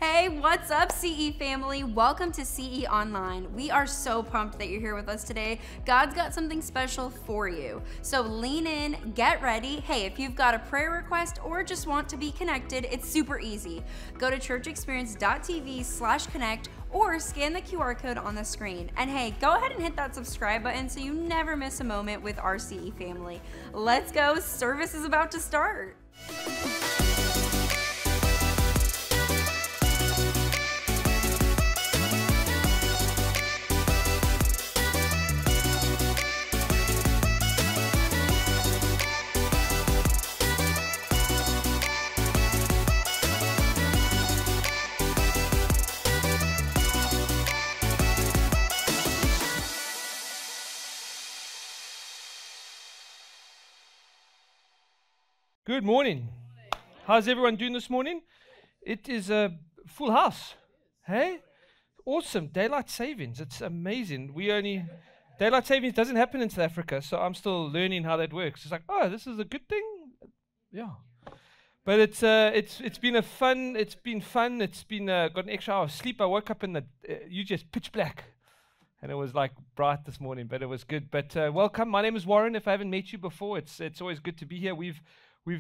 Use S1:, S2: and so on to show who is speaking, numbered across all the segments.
S1: Hey, what's up, CE family? Welcome to CE Online. We are so pumped that you're here with us today. God's got something special for you. So lean in, get ready. Hey, if you've got a prayer request or just want to be connected, it's super easy. Go to churchexperience.tv/connect or scan the QR code on the screen. And hey, go ahead and hit that subscribe button so you never miss a moment with our CE family. Let's go, service is about to start.
S2: Good morning. How's everyone doing this morning? It is a full house. Hey? Awesome. Daylight savings. It's amazing. Daylight savings doesn't happen in South Africa, so I'm still learning how that works. It's like, oh, this is a good thing? Yeah. But it's been fun. It's been got an extra hour of sleep. I woke up in the UGS pitch black. And it was like bright this morning, but it was good. But welcome. My name is Warren. If I haven't met you before, it's always good to be here. We've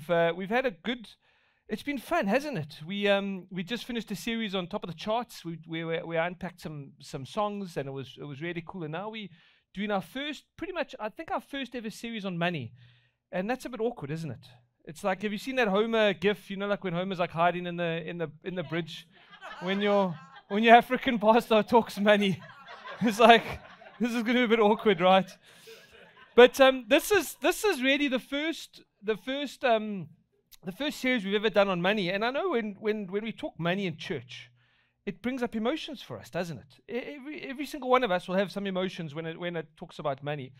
S2: had a good. It's been fun, hasn't it? We just finished a series on Top of the Charts. We unpacked some songs, and it was really cool. And now we doing our first ever series on money, and that's a bit awkward, isn't it? It's like, have you seen that Homer gif? You know, like when Homer's like hiding in the bridge, when your African pastor talks money. It's like, this is going to be a bit awkward, right? But this is really the first series we've ever done on money. And I know when we talk money in church, it brings up emotions for us, doesn't it? Every single one of us will have some emotions when it talks about money.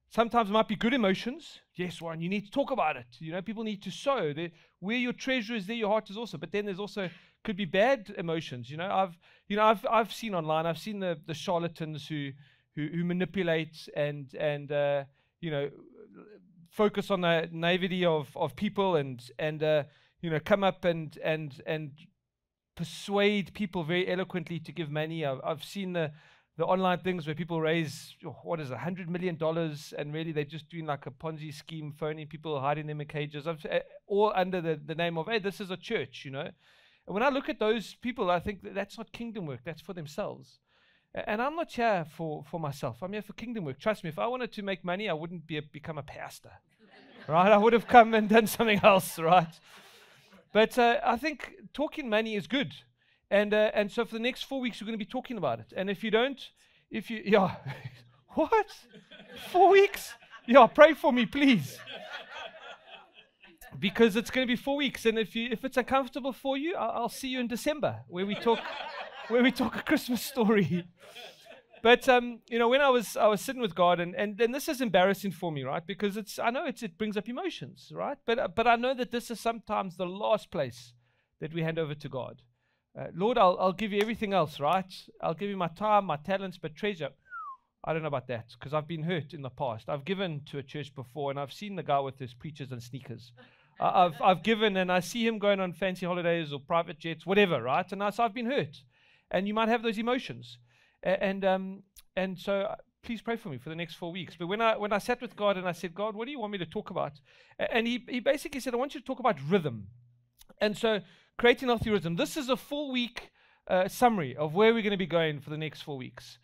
S2: Sometimes it might be good emotions. Yes, Warren, you need to talk about it. You know, people need to sow. Where your treasure is, there your heart is also. But then there's also could be bad emotions. I've seen online. I've seen the charlatans who manipulate and focus on the naivety of people and come up and persuade people very eloquently to give money. I've seen the online things where people raise $100 million, and really they're just doing like a Ponzi scheme, phoning people, hiding them in cages, all under the name of, hey, this is a church, And when I look at those people, I think that's not kingdom work, that's for themselves. And I'm not here for myself. I'm here for kingdom work. Trust me, if I wanted to make money, I wouldn't become a pastor, right? I would have come and done something else, right? But I think talking money is good. And so for the next 4 weeks, we're going to be talking about it. And what? 4 weeks? Yeah, pray for me, please. Because it's going to be 4 weeks. And if it's uncomfortable for you, I'll see you in December, where we talk a Christmas story. But when I was sitting with God, and this is embarrassing for me, right? Because I know it brings up emotions, right? But I know that this is sometimes the last place that we hand over to God. Lord, I'll give you everything else, right? I'll give you my time, my talents, but treasure, I don't know about that, because I've been hurt in the past. I've given to a church before, and I've seen the guy with his preachers and sneakers. I've given, and I see him going on fancy holidays or private jets, whatever, right? And so I've been hurt. And you might have those emotions. And so please pray for me for the next 4 weeks. But when I sat with God and I said, God, what do you want me to talk about? And he basically said, I want you to talk about rhythm. And so creating healthy rhythm. This is a full week summary of where we're going to be going for the next 4 weeks.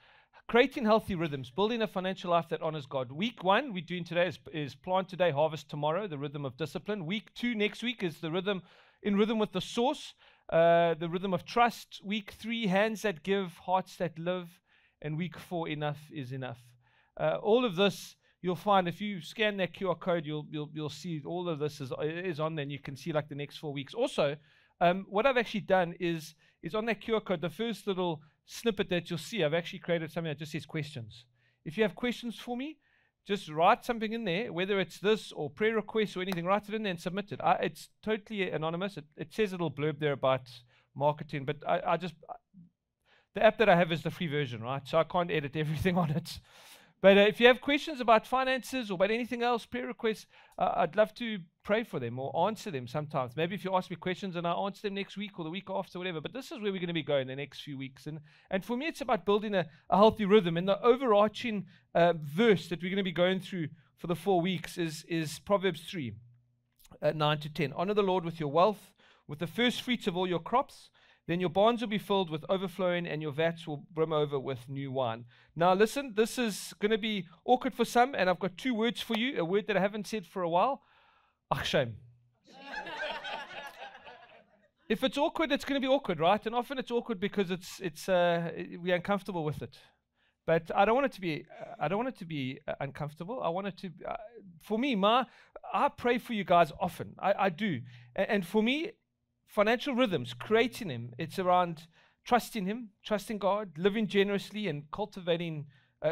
S2: Creating healthy rhythms, building a financial life that honors God. Week 1 we're doing today is plant today, harvest tomorrow, the rhythm of discipline. Week 2 next week is the rhythm with the source. The rhythm of trust. Week 3, hands that give, hearts that live. And week 4, enough is enough. All of this you'll find if you scan that QR code, you'll see all of this is on there, and you can see like the next 4 weeks. Also, what I've actually done is on that QR code, the first little snippet that you'll see, I've actually created something that just says questions. If you have questions for me, just write something in there, whether it's this or prayer requests or anything, write it in there and submit it. It's totally anonymous. It says a little blurb there about marketing, but the app that I have is the free version, right? So I can't edit everything on it. But if you have questions about finances or about anything else, prayer requests, I'd love to pray for them or answer them sometimes. Maybe if you ask me questions and I answer them next week or the week after, whatever. But this is where we're going to be going the next few weeks. And for me, it's about building a healthy rhythm. And the overarching verse that we're going to be going through for the 4 weeks is Proverbs 3, 9 to 10. Honor the Lord with your wealth, with the first fruits of all your crops. Then your barns will be filled with overflowing, and your vats will brim over with new wine. Now listen, this is going to be awkward for some, and I've got 2 words for you, a word that I haven't said for a while. Ach, shame. If it's awkward, it's going to be awkward, right? And often it's awkward because we're uncomfortable with it. But I don't want it to be. I don't want it to be uncomfortable. I want it to. For me, I pray for you guys often. I do, and for me, financial rhythms, creating them. It's around trusting Him, trusting God, living generously, and cultivating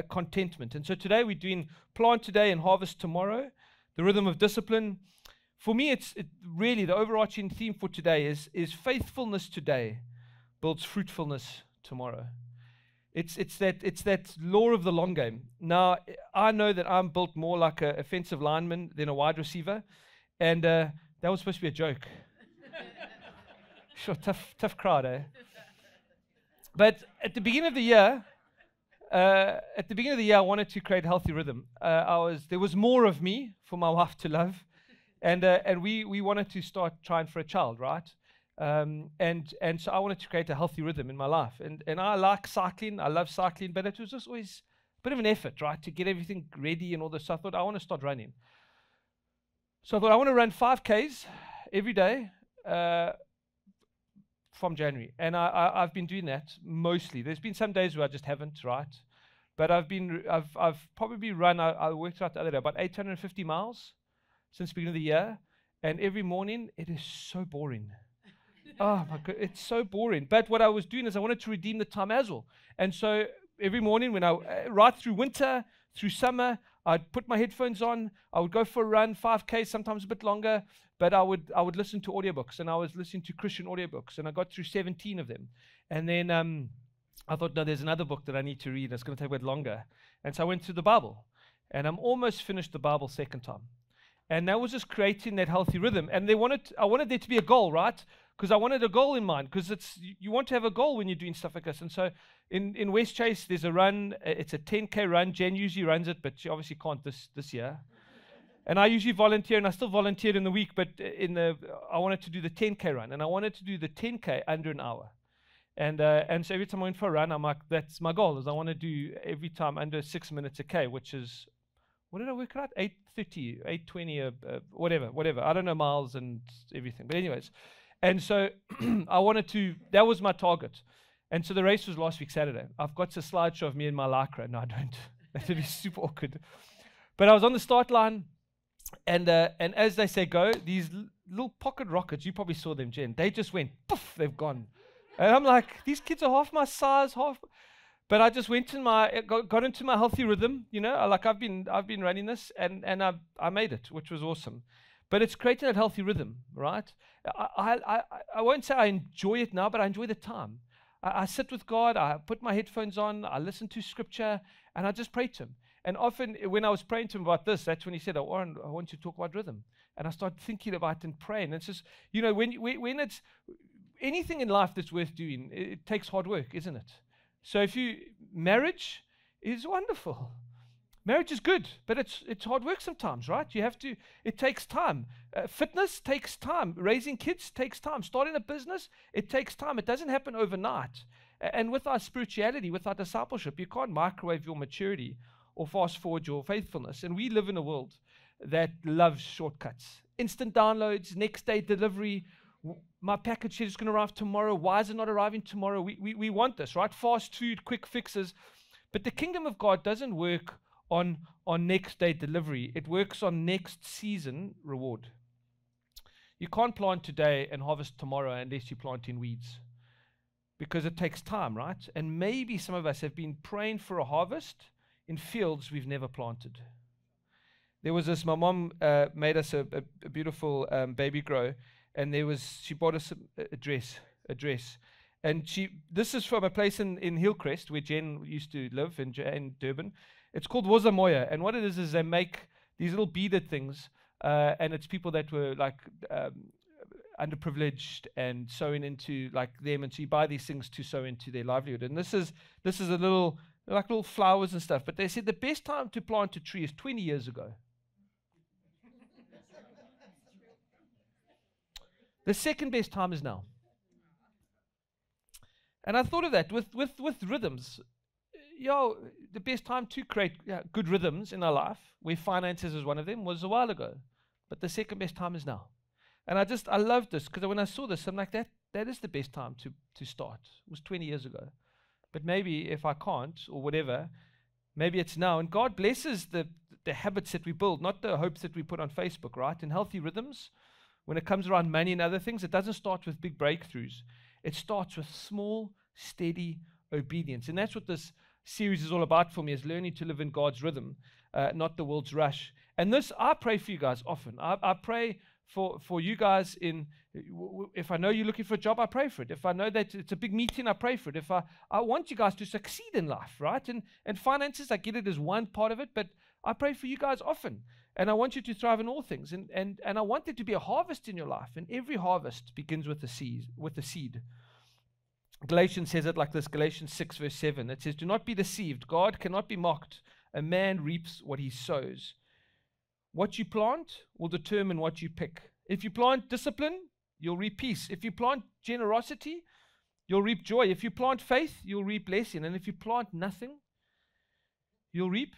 S2: contentment. And so today we're doing plant today and harvest tomorrow. The rhythm of discipline. For me, it really the overarching theme for today is faithfulness today builds fruitfulness tomorrow. It's that law of the long game. Now, I know that I'm built more like an offensive lineman than a wide receiver, and that was supposed to be a joke. Sure, tough crowd, eh? But at the beginning of the year, I wanted to create a healthy rhythm. There was more of me for my wife to love, and we wanted to start trying for a child, right? And so I wanted to create a healthy rhythm in my life. And I like cycling. I love cycling, but it was just always a bit of an effort, right, to get everything ready and all this. So I thought I want to start running. So I thought I want to run 5Ks every day from January. And I've been doing that mostly. There's been some days where I just haven't, right? But I've probably run, I worked out the other day, about 850 miles since the beginning of the year. And every morning, it is so boring. Oh my God, it's so boring. But what I was doing is I wanted to redeem the time as well. And so every morning when right through winter, through summer, I'd put my headphones on, I would go for a run, 5K, sometimes a bit longer, but I would listen to audiobooks, and I was listening to Christian audiobooks, and I got through 17 of them. And then I thought, no, there's another book that I need to read. It's going to take a bit longer. And so I went through the Bible, and I'm almost finished the Bible second time. And that was just creating that healthy rhythm. And I wanted there to be a goal, right? Because I wanted a goal in mind, because you want to have a goal when you're doing stuff like this. And so in West Chase, there's a run. It's a 10K run. Jen usually runs it, but she obviously can't this year. And I usually volunteer, and I still volunteered in the week, but I wanted to do the 10K run, and I wanted to do the 10K under an hour. And so every time I went for a run, I'm like, that's my goal, is I want to do every time under 6 minutes a K, which is, what did I work out? 8:30, 8:20, whatever. I don't know miles and everything. But anyways, and so that was my target. And so the race was last week, Saturday. I've got a slideshow of me in my Lycra. No, I don't. That would be super awkward. But I was on the start line, and as they say go, these little pocket rockets, you probably saw them, Jen, they just went, poof, they've gone. And I'm like, these kids are half my size, but I just went got into my healthy rhythm, like I've been running this, and I made it, which was awesome. But it's creating that healthy rhythm, right? I won't say I enjoy it now, but I enjoy the time. I sit with God, I put my headphones on, I listen to scripture, and I just pray to Him. And often when I was praying to Him about this, that's when He said, Warren, I want you to talk about rhythm. And I started thinking about it and praying. And it's just, when it's anything in life that's worth doing, it takes hard work, isn't it? So marriage is wonderful. Marriage is good, but it's hard work sometimes, right? It takes time. Fitness takes time. Raising kids takes time. Starting a business, it takes time. It doesn't happen overnight. And with our spirituality, with our discipleship, you can't microwave your maturity or fast forward your faithfulness. And we live in a world that loves shortcuts. Instant downloads, next day delivery. My package is going to arrive tomorrow. Why is it not arriving tomorrow? We want this, right? Fast food, quick fixes. But the kingdom of God doesn't work on next day delivery. It works on next season reward. You can't plant today and harvest tomorrow unless you plant in weeds, because it takes time, right? And maybe some of us have been praying for a harvest in fields we've never planted. There was this, my mom made us a beautiful baby grow, and she bought us a dress. And this is from a place in Hillcrest where Jen used to live in Durban. It's called Wozamoya. And what it is they make these little beaded things, and it's people that were like underprivileged and sewing into like them, and so you buy these things to sow into their livelihood. And this is a little, like little flowers and stuff. But they said the best time to plant a tree is 20 years ago. The second best time is now. And I thought of that with rhythms. The best time to create good rhythms in our life, where finances is one of them, was a while ago. But the second best time is now. And I loved this, because when I saw this, I'm like, that is the best time to start. It was 20 years ago. But maybe if I can't, or whatever, maybe it's now. And God blesses the habits that we build, not the hopes that we put on Facebook, right? And healthy rhythms, when it comes around money and other things, it doesn't start with big breakthroughs. It starts with small, steady obedience. And that's what this series is all about for me, is learning to live in God's rhythm, not the world's rush. And this, I pray for you guys often. I pray for you guys if I know you're looking for a job, I pray for it. If I know that it's a big meeting, I pray for it. If I want you guys to succeed in life, right? And finances, I get it as one part of it, but I pray for you guys often. And I want you to thrive in all things. And I want there to be a harvest in your life. And every harvest begins with a seed. Galatians says it like this, Galatians 6 verse 7. It says, do not be deceived. God cannot be mocked. A man reaps what he sows. What you plant will determine what you pick. If you plant discipline, you'll reap peace. If you plant generosity, you'll reap joy. If you plant faith, you'll reap blessing. And if you plant nothing, you'll reap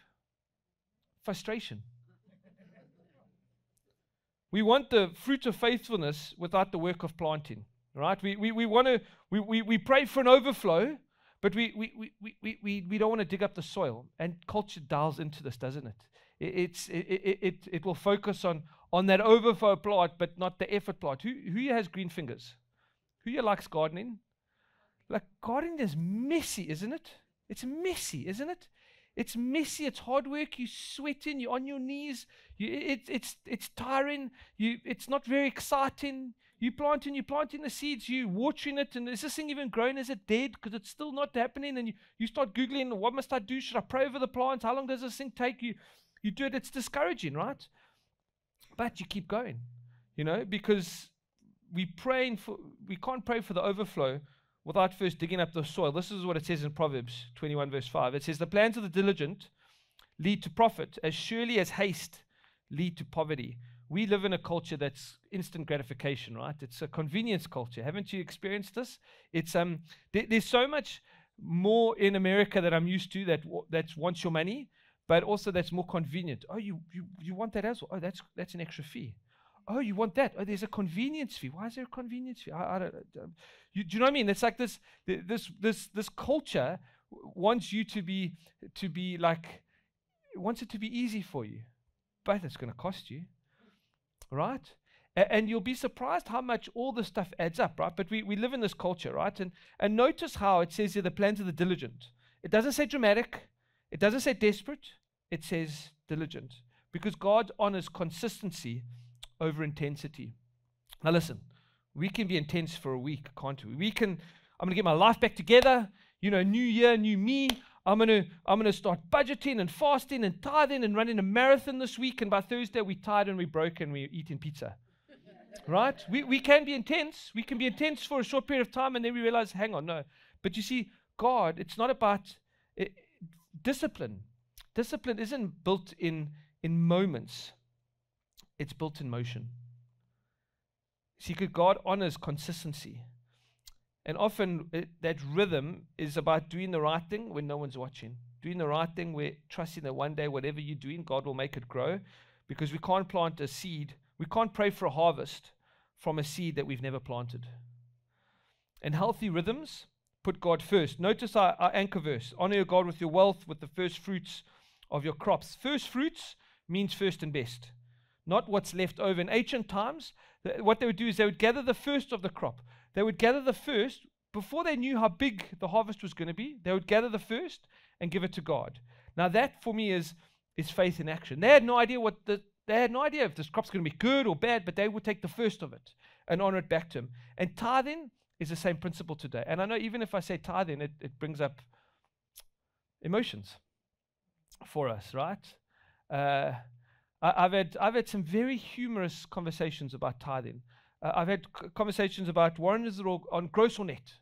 S2: frustration. We want the fruit of faithfulness without the work of planting, right? We pray for an overflow, but we don't want to dig up the soil. And culture dials into this, doesn't it? It will focus on that overflow plot, but not the effort plot. Who here has green fingers? Who here likes gardening? Like, gardening is messy, isn't it? It's messy, isn't it? It's messy. It's hard work. You're sweating. You're on your knees. It's tiring. It's not very exciting. You're planting the seeds. You're watering it. And is this thing even growing? Is it dead? Because it's still not happening. And you start Googling, what must I do? Should I pray over the plants? How long does this thing take? You do it. It's discouraging, right? But you keep going, because we can't pray for the overflow without first digging up the soil. This is what it says in Proverbs 21 verse 5. It says, the plans of the diligent lead to profit, as surely as haste lead to poverty. We live in a culture that's instant gratification, right? It's a convenience culture. Haven't you experienced this? It's there's so much more in America that I'm used to that wants your money, but also that's more convenient. Oh, you want that as well? Oh, that's an extra fee. Oh, you want that? Oh, there's a convenience fee. Why is there a convenience fee? I don't. Do you know what I mean? It's like this culture wants you to be like, wants it to be easy for you, but it's going to cost you, right? And you'll be surprised how much all this stuff adds up, right? But we live in this culture, right? And notice how it says here, the plans of the diligent. It doesn't say dramatic. It doesn't say desperate. It says diligent, because God honors consistency over intensity. Now listen, we can be intense for a week, can't we? I'm going to get my life back together. New year, new me. I'm going to start budgeting and fasting and tithing and running a marathon this week. And by Thursday, we're tired and we're broke and we're eating pizza. Right? We can be intense. We can be intense for a short period of time, and then we realize, hang on, no. But you see, God, it's not about discipline. Discipline isn't built in moments. It's built in motion. See, God honors consistency. And often that rhythm is about doing the right thing when no one's watching. Doing the right thing, where trusting that one day, whatever you're doing, God will make it grow. Because we can't plant a seed. We can't pray for a harvest from a seed that we've never planted. And healthy rhythms put God first. Notice our anchor verse. Honor your God with your wealth, with the first fruits of your crops. First fruits means first and best, not what's left over. In ancient times, what they would do is they would gather the first of the crop. They would gather the first before they knew how big the harvest was going to be. They would gather the first and give it to God. Now that for me is faith in action. They had no idea if this crop's going to be good or bad, but they would take the first of it and honor it back to Him. And tithing is the same principle today. And I know even if I say tithing, it brings up emotions. for us, right? I've had some very humorous conversations about tithing. I've had conversations about, Warren, is it all on gross or net?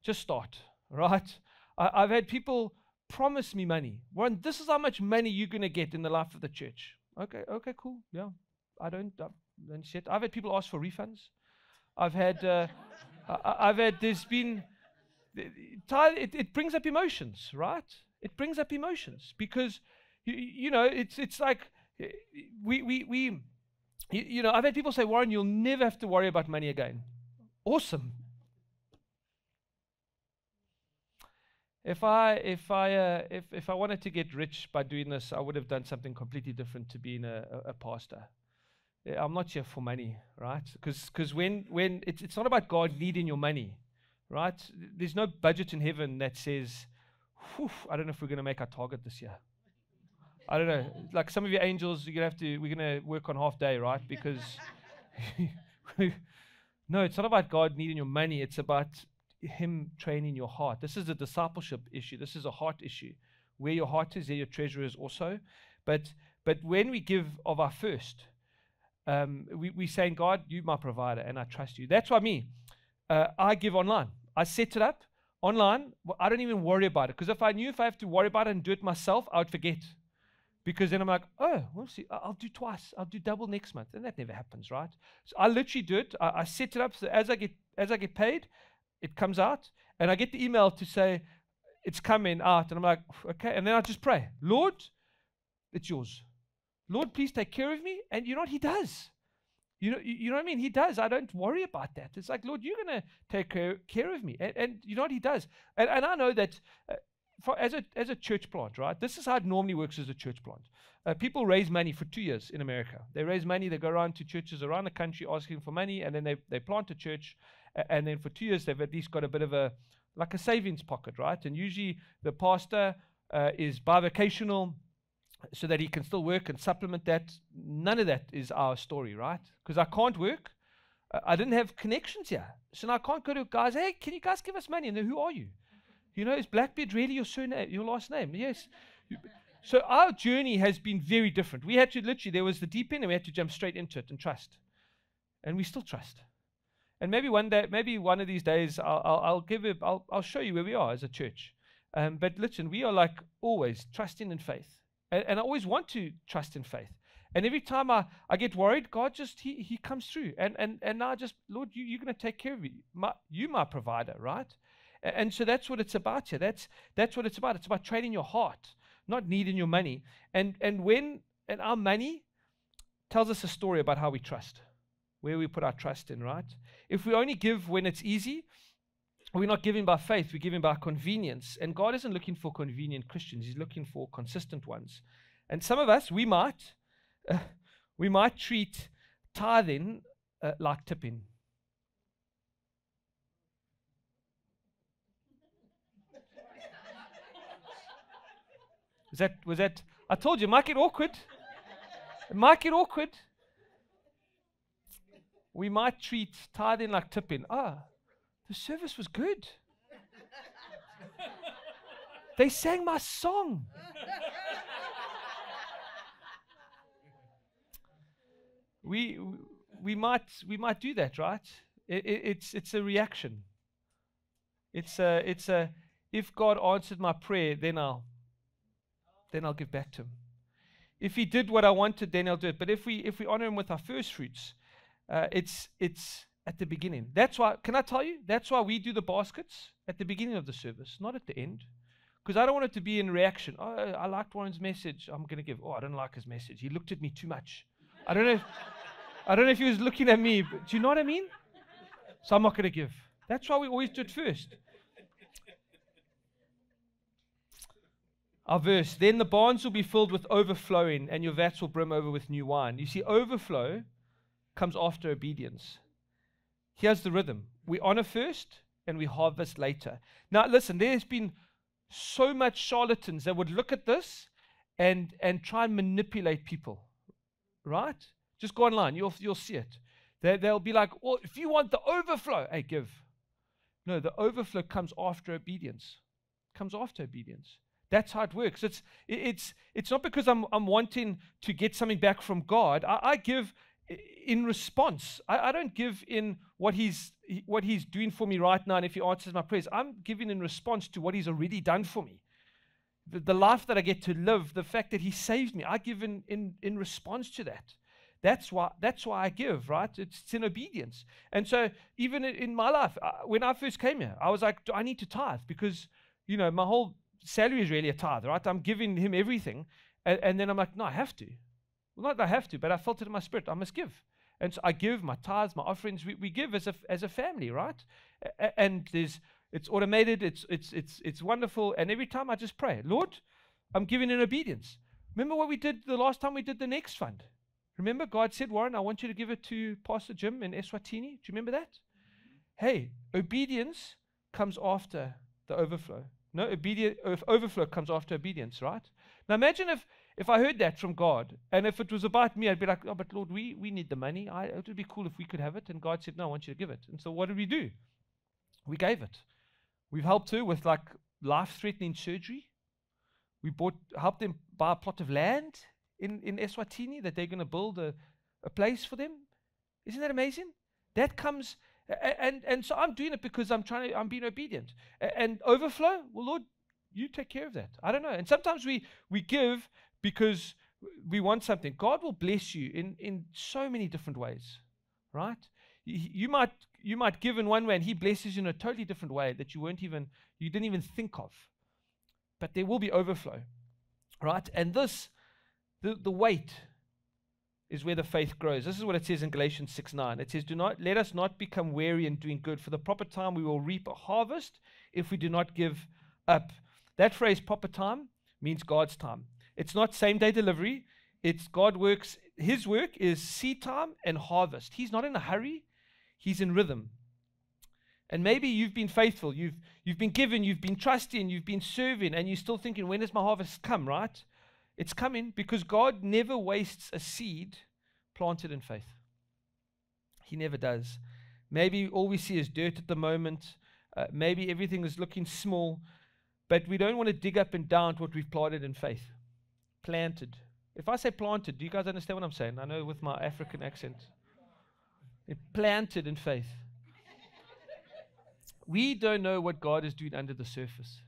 S2: Just start, right? I've had people promise me money. Warren, this is how much money you're going to get in the life of the church. Okay, cool. Yeah, I don't shit. I've had people ask for refunds. I've had, there's been, it brings up emotions, right? It brings up emotions because, it's like, I've had people say, Warren, you'll never have to worry about money again. Awesome. If I wanted to get rich by doing this, I would have done something completely different to being a pastor. I'm not here for money, right? Because when it's not about God needing your money, right? There's no budget in heaven that says, I don't know if we're going to make our target this year. I don't know. Like some of your angels, we're going to work on half day, right? Because no, it's not about God needing your money. It's about Him training your heart. This is a discipleship issue. This is a heart issue. Where your heart is, there your treasure is also. But when we give of our first, we're saying, God, you're my provider, and I trust you. That's why I give online. I set it up online. I don't even worry about it, because if I have to worry about it and do it myself, I would forget. Because then I'm like, we'll see. I'll do twice. I'll do double next month, and that never happens, right? So I literally do it. I set it up so as I get paid, it comes out, and I get the email to say it's coming out, and I'm like, okay, and then I just pray, Lord, it's yours. Lord, please take care of me. And you know what He does? You know what I mean? He does. I don't worry about that. It's like, Lord, you're going to take care of me. And you know what He does? And I know that as a church plant, right? This is how it normally works as a church plant. People raise money for 2 years in America. They raise money. They go around to churches around the country asking for money. And then they plant a church. And then for 2 years, they've at least got a bit of a savings pocket, right? And usually the pastor is bivocational, so that he can still work and supplement that. None of that is our story, right? Because I can't work. I didn't have connections here. So now I can't go to guys, hey, can you guys give us money? And then, who are you? Is Blackbeard really your surname, your last name? Yes. So our journey has been very different. We had to there was the deep end, and we had to jump straight into it and trust. And we still trust. And maybe one of these days, I'll show you where we are as a church. But listen, we are like always trusting in faith. And I always want to trust in faith. And every time I get worried, God just, He comes through. And now Lord, you're going to take care of me. You my provider, right? And so that's what it's about here. That's what it's about. It's about training your heart, not needing your money. And our money tells us a story about how we trust, where we put our trust in, right? If we only give when it's easy, we're not giving by faith, we're giving by convenience. And God isn't looking for convenient Christians. He's looking for consistent ones. And some of us, we might treat tithing like tipping. Was that? I told you, it might get awkward. We might treat tithing like tipping. The service was good. They sang my song. We might do that, right? It's a reaction. It's a if God answered my prayer, then I'll give back to Him. If He did what I wanted, then I'll do it. But if we honor Him with our first fruits, it's at the beginning. That's why, can I tell you, that's why we do the baskets at the beginning of the service, not at the end. Because I don't want it to be in reaction. Oh, I liked Warren's message, I'm going to give. Oh, I don't like his message. He looked at me too much. I don't know if he was looking at me, but do you know what I mean? So I'm not going to give. That's why we always do it first. Our verse, then the barns will be filled with overflowing, and your vats will brim over with new wine. You see, overflow comes after obedience. Here's the rhythm. We honor first, and we harvest later. Now, listen, there's been so much charlatans that would look at this and try and manipulate people, right? Just go online. You'll see it. They'll be like, well, if you want the overflow, hey, give. No, the overflow comes after obedience. Comes after obedience. That's how it works. It's not because I'm wanting to get something back from God. I give in response. I don't give in what he's doing for me right now, and if he answers my prayers. I'm giving in response to what he's already done for me. The life that I get to live, the fact that he saved me, I give in response to that. That's why I give, right? It's in obedience. And so even in my life, when I first came here, I was like, do I need to tithe? Because, my whole salary is really a tithe, right? I'm giving him everything. And then I'm like, no, I have to. Well, not that I have to, but I felt it in my spirit. I must give. And so I give my tithes, my offerings. We give as a family, right? And it's automated. It's wonderful. And every time I just pray, Lord, I'm giving in obedience. Remember what we did the last time we did the Next Fund? Remember God said, Warren, I want you to give it to Pastor Jim in Eswatini. Do you remember that? Hey, obedience comes after the overflow. No, overflow comes after obedience, right? Now imagine if I heard that from God, and if it was about me, I'd be like, oh, but Lord, we need the money. It would be cool if we could have it. And God said, no, I want you to give it. And so what did we do? We gave it. We've helped her with like life-threatening surgery. We helped them buy a plot of land in Eswatini that they're going to build a place for them. Isn't that amazing? That comes, and so I'm doing it because I'm being obedient. And overflow, well, Lord, you take care of that. I don't know. And sometimes we give because we want something. God will bless you in so many different ways, right? You might give in one way, and He blesses you in a totally different way that you didn't even think of. But there will be overflow, right? And the weight is where the faith grows. This is what it says in Galatians 6:9. It says, let us not become weary in doing good. For the proper time we will reap a harvest if we do not give up. That phrase, proper time, means God's time. It's not same-day delivery. It's God works. His work is seed time and harvest. He's not in a hurry. He's in rhythm. And maybe you've been faithful. You've been giving. You've been trusting. You've been serving. And you're still thinking, when does my harvest come, right? It's coming because God never wastes a seed planted in faith. He never does. Maybe all we see is dirt at the moment. Maybe everything is looking small. But we don't want to dig up and down to what we've planted in faith. Planted. If I say planted, do you guys understand what I'm saying? I know with my African accent. It planted in faith. We don't know what God is doing under the surface.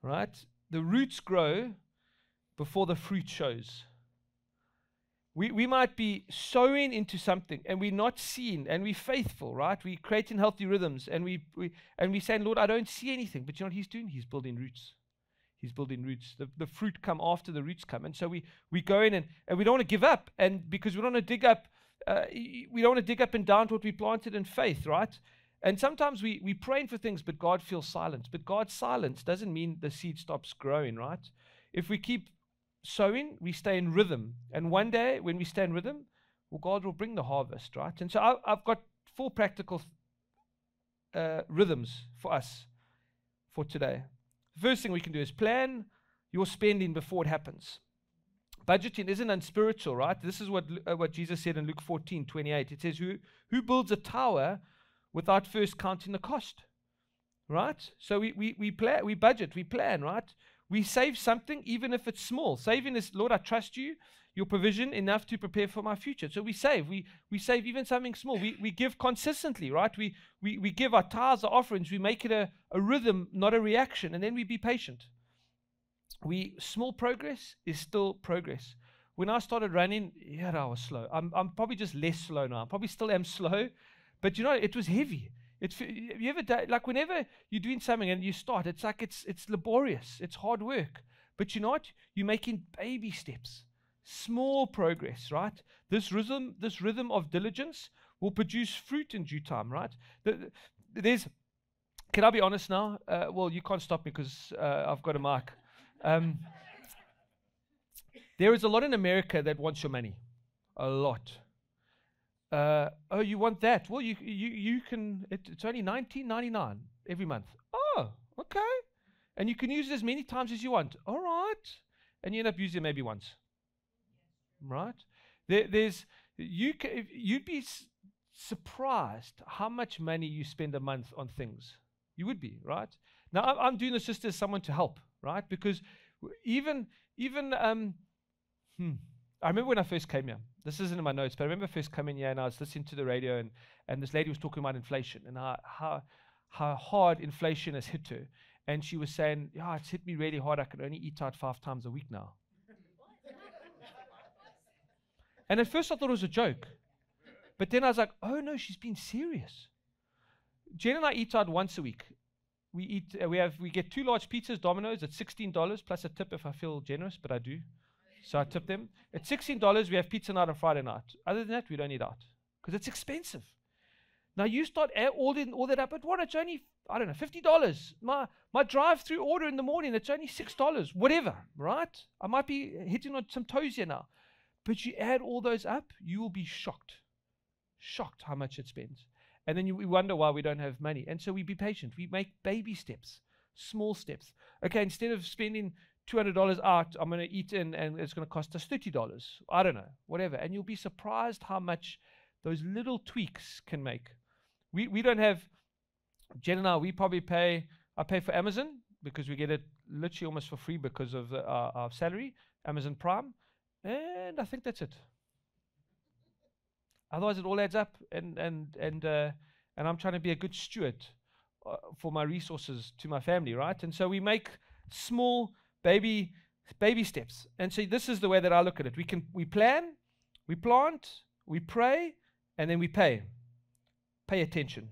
S2: Right? The roots grow before the fruit shows. We might be sowing into something and we're not seeing, and we're faithful, right? We're creating healthy rhythms, and we're saying, Lord, I don't see anything. But you know what He's doing? He's building roots. He's building roots. The fruit come after the roots come. And so we go in and we don't want to give up, and because we don't want to dig up, we don't want to dig up and down to what we planted in faith, right? And sometimes we're praying for things, but God feels silent. But God's silence doesn't mean the seed stops growing, right? If we keep sowing, we stay in rhythm. And one day, when we stay in rhythm, well, God will bring the harvest, right? And so I've got 4 practical rhythms for us for today. The first thing we can do is plan your spending before it happens. Budgeting isn't unspiritual, right? This is what Jesus said in Luke 14:28. It says, who builds a tower without first counting the cost, right? So we plan, we budget, we plan, right? We save something, even if it's small. Saving is, Lord, I trust you, your provision enough to prepare for my future. So we save. We save even something small. We give consistently, right? We give our tithes, our offerings. We make it a rhythm, not a reaction. And then we be patient. Small progress is still progress. When I started running, I was slow. I'm probably just less slow now. I probably still am slow. But it was heavy. You ever like whenever you're doing something and you start, it's like it's laborious, it's hard work. But you know what? You're making baby steps, small progress, right? This rhythm of diligence will produce fruit in due time, right? Can I be honest now? Well, you can't stop me because I've got a mic. There is a lot in America that wants your money, a lot. Oh, you want that? Well, you can. It's only $19.99 every month. Oh, okay. And you can use it as many times as you want. All right. And you end up using it maybe once. Right? You'd be surprised how much money you spend a month on things. You would be, right? Now, I'm doing this just as someone to help, right? Because even I remember when I first came here. This isn't in my notes, but I remember first coming here and I was listening to the radio, and this lady was talking about inflation and how hard inflation has hit her. And she was saying, yeah, it's hit me really hard. I can only eat out 5 times a week now. And at first I thought it was a joke. But then I was like, oh no, she's being serious. Jen and I eat out once a week. We get 2 large pizzas, Domino's, at $16 plus a tip if I feel generous, but I do. So I tip them. At $16, we have pizza night on Friday night. Other than that, we don't eat out because it's expensive. Now you start all that up, but what? It's only, I don't know, $50. My drive-through order in the morning, it's only $6. Whatever, right? I might be hitting on some toes here now. But you add all those up, you will be shocked how much it spends. And then we wonder why we don't have money. And so we be patient. We make baby steps, small steps. Okay, instead of spending $200 out, I'm going to eat in and it's going to cost us $30. I don't know, whatever. And you'll be surprised how much those little tweaks can make. We don't have, Jen and I pay for Amazon because we get it literally almost for free because of our salary, Amazon Prime. And I think that's it. Otherwise, it all adds up, and I'm trying to be a good steward for my resources to my family, right? And so we make small baby steps. And so this is the way that I look at it. We plan, we plant, we pray, and then we pay. Pay attention.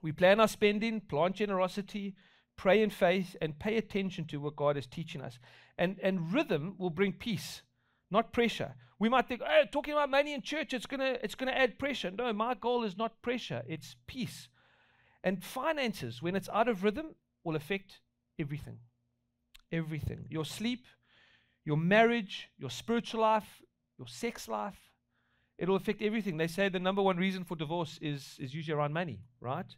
S2: We plan our spending, plant generosity, pray in faith, and pay attention to what God is teaching us. And rhythm will bring peace, not pressure. We might think, oh, talking about money in church, it's gonna add pressure. No, my goal is not pressure, it's peace. And finances, when it's out of rhythm, will affect everything. Everything. Your sleep, your marriage, your spiritual life, your sex life. It'll affect everything. They say the number one reason for divorce is usually around money, right?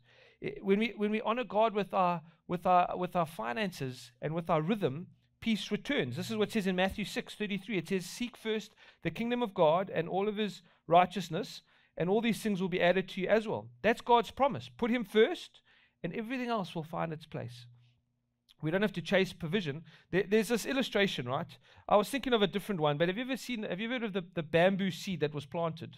S2: When we honor God with our finances and with our rhythm, peace returns. This is what it says in Matthew 6:33. It says, seek first the kingdom of God and all of his righteousness, and all these things will be added to you as well. That's God's promise. Put him first, and everything else will find its place. We don't have to chase provision. There's this illustration, right? I was thinking of a different one, but have you heard of the bamboo seed that was planted?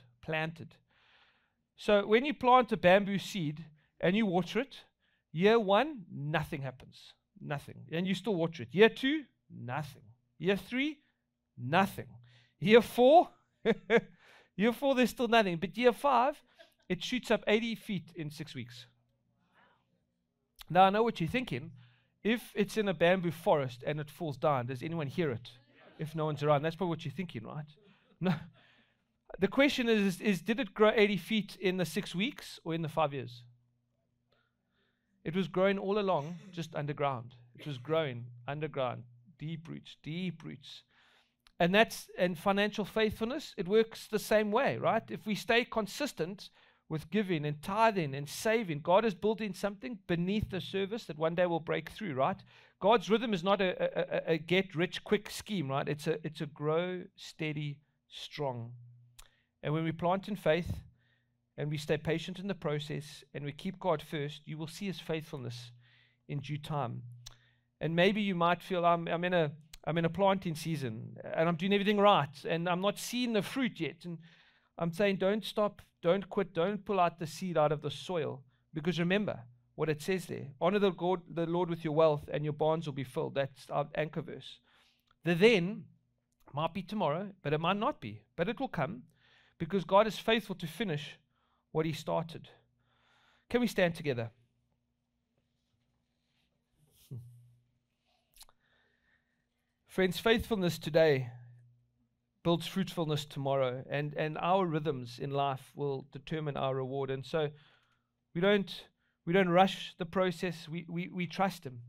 S2: So when you plant a bamboo seed and you water it, year 1, nothing happens. Nothing. And you still water it. Year 2, nothing. Year 3, nothing. Year 4, there's still nothing. But year 5, it shoots up 80 feet in 6 weeks. Now I know what you're thinking. If it's in a bamboo forest and it falls down, does anyone hear it? If no one's around, that's probably what you're thinking, right? No. The question is did it grow 80 feet in the 6 weeks or in the 5 years? It was growing all along, just underground. It was growing underground, deep roots. And financial faithfulness, it works the same way, right? If we stay consistent with giving and tithing and saving, God is building something beneath the surface that one day will break through, right? God's rhythm is not a get-rich-quick scheme, right? It's a grow, steady, strong. And when we plant in faith and we stay patient in the process and we keep God first, you will see his faithfulness in due time. And maybe you might feel, I'm in a planting season and I'm doing everything right and I'm not seeing the fruit yet. And I'm saying don't stop, don't quit, don't pull out the seed out of the soil. Because remember what it says there. Honor the Lord with your wealth and your barns will be filled. That's our anchor verse. The then might be tomorrow, but it might not be. But it will come because God is faithful to finish what he started. Can we stand together? Friends, faithfulness today builds fruitfulness tomorrow, and our rhythms in life will determine our reward. And so we don't rush the process. We trust him.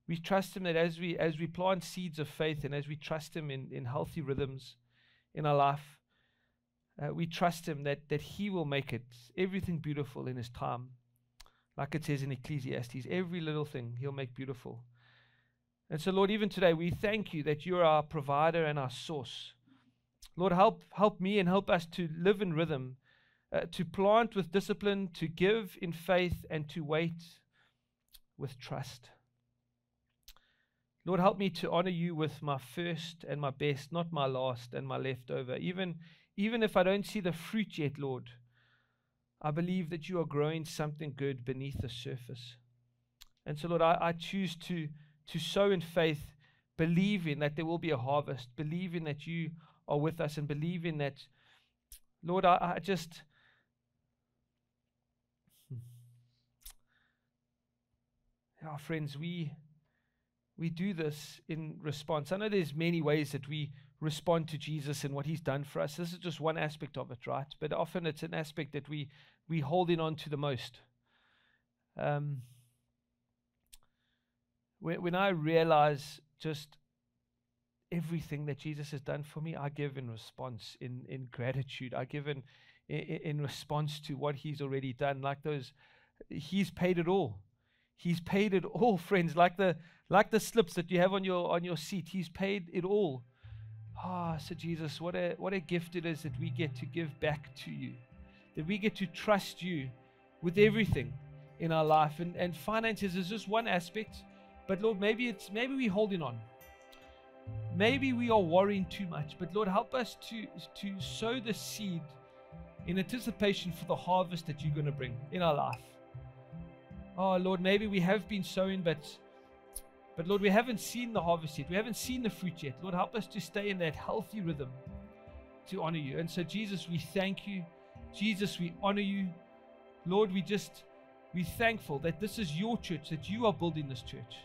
S2: We trust him that as we plant seeds of faith and as we trust him in healthy rhythms in our life, we trust him that he will make it everything beautiful in his time. Like it says in Ecclesiastes, every little thing he'll make beautiful. And so, Lord, even today, we thank you that you're our provider and our source. Lord, help me and help us to live in rhythm, to plant with discipline, to give in faith, and to wait with trust. Lord, help me to honor you with my first and my best, not my last and my leftover. Even if I don't see the fruit yet, Lord, I believe that you are growing something good beneath the surface. And so, Lord, I choose to sow in faith, believing that there will be a harvest, believing that you are with us, and believing that, Lord, I just... Our friends, we do this in response. I know there's many ways that we respond to Jesus and what he's done for us. This is just one aspect of it, right? But often it's an aspect that we holding on to the most. When I realize just everything that Jesus has done for me, I give in response, in gratitude. I give in response to what he's already done. Like those, he's paid it all. He's paid it all, friends. Like the slips that you have on your seat, he's paid it all. So Jesus, what a gift it is that we get to give back to you, that we get to trust you with everything in our life. And finances is just one aspect, but Lord, maybe we're holding on. Maybe we are worrying too much, but Lord, help us to sow the seed in anticipation for the harvest that you're going to bring in our life. Oh, Lord, maybe we have been sowing, but Lord, we haven't seen the harvest yet. We haven't seen the fruit yet. Lord, help us to stay in that healthy rhythm to honor you. And so, Jesus, we thank you. Jesus, we honor you. Lord, we're thankful that this is your church, that you are building this church.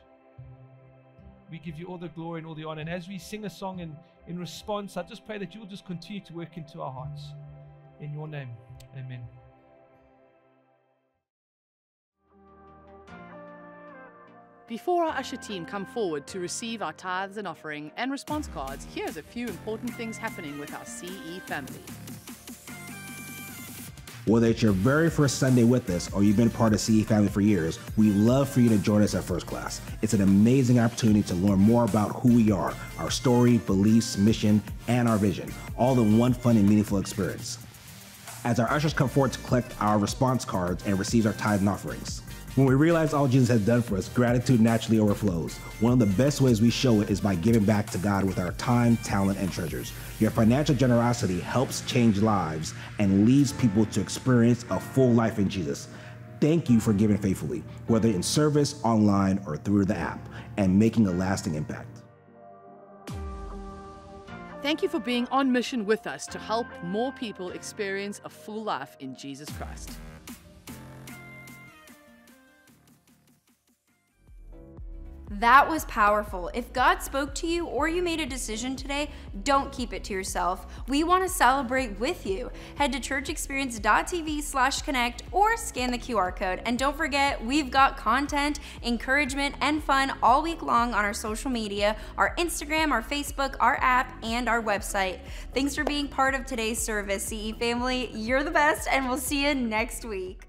S2: We give you all the glory and all the honor. And as we sing a song in response, I just pray that you will just continue to work into our hearts. In your name, amen.
S3: Before our usher team come forward to receive our tithes and offering and response cards, here's a few important things happening with our CE family.
S4: Whether it's your very first Sunday with us or you've been part of CE family for years, we'd love for you to join us at First Class. It's an amazing opportunity to learn more about who we are, our story, beliefs, mission, and our vision, all in one fun and meaningful experience. As our ushers come forward to collect our response cards and receive our tithes and offerings. When we realize all Jesus has done for us, gratitude naturally overflows. One of the best ways we show it is by giving back to God with our time, talent, and treasures. Your financial generosity helps change lives and leads people to experience a full life in Jesus. Thank you for giving faithfully, whether in service, online, or through the app, and making a lasting impact.
S3: Thank you for being on mission with us to help more people experience a full life in Jesus Christ.
S1: That was powerful. If God spoke to you or you made a decision today, don't keep it to yourself. We want to celebrate with you. Head to churchexperience.tv/connect or scan the QR code. And don't forget, we've got content, encouragement, and fun all week long on our social media, our Instagram, our Facebook, our app, and our website. Thanks for being part of today's service, CE family. You're the best, and we'll see you next week.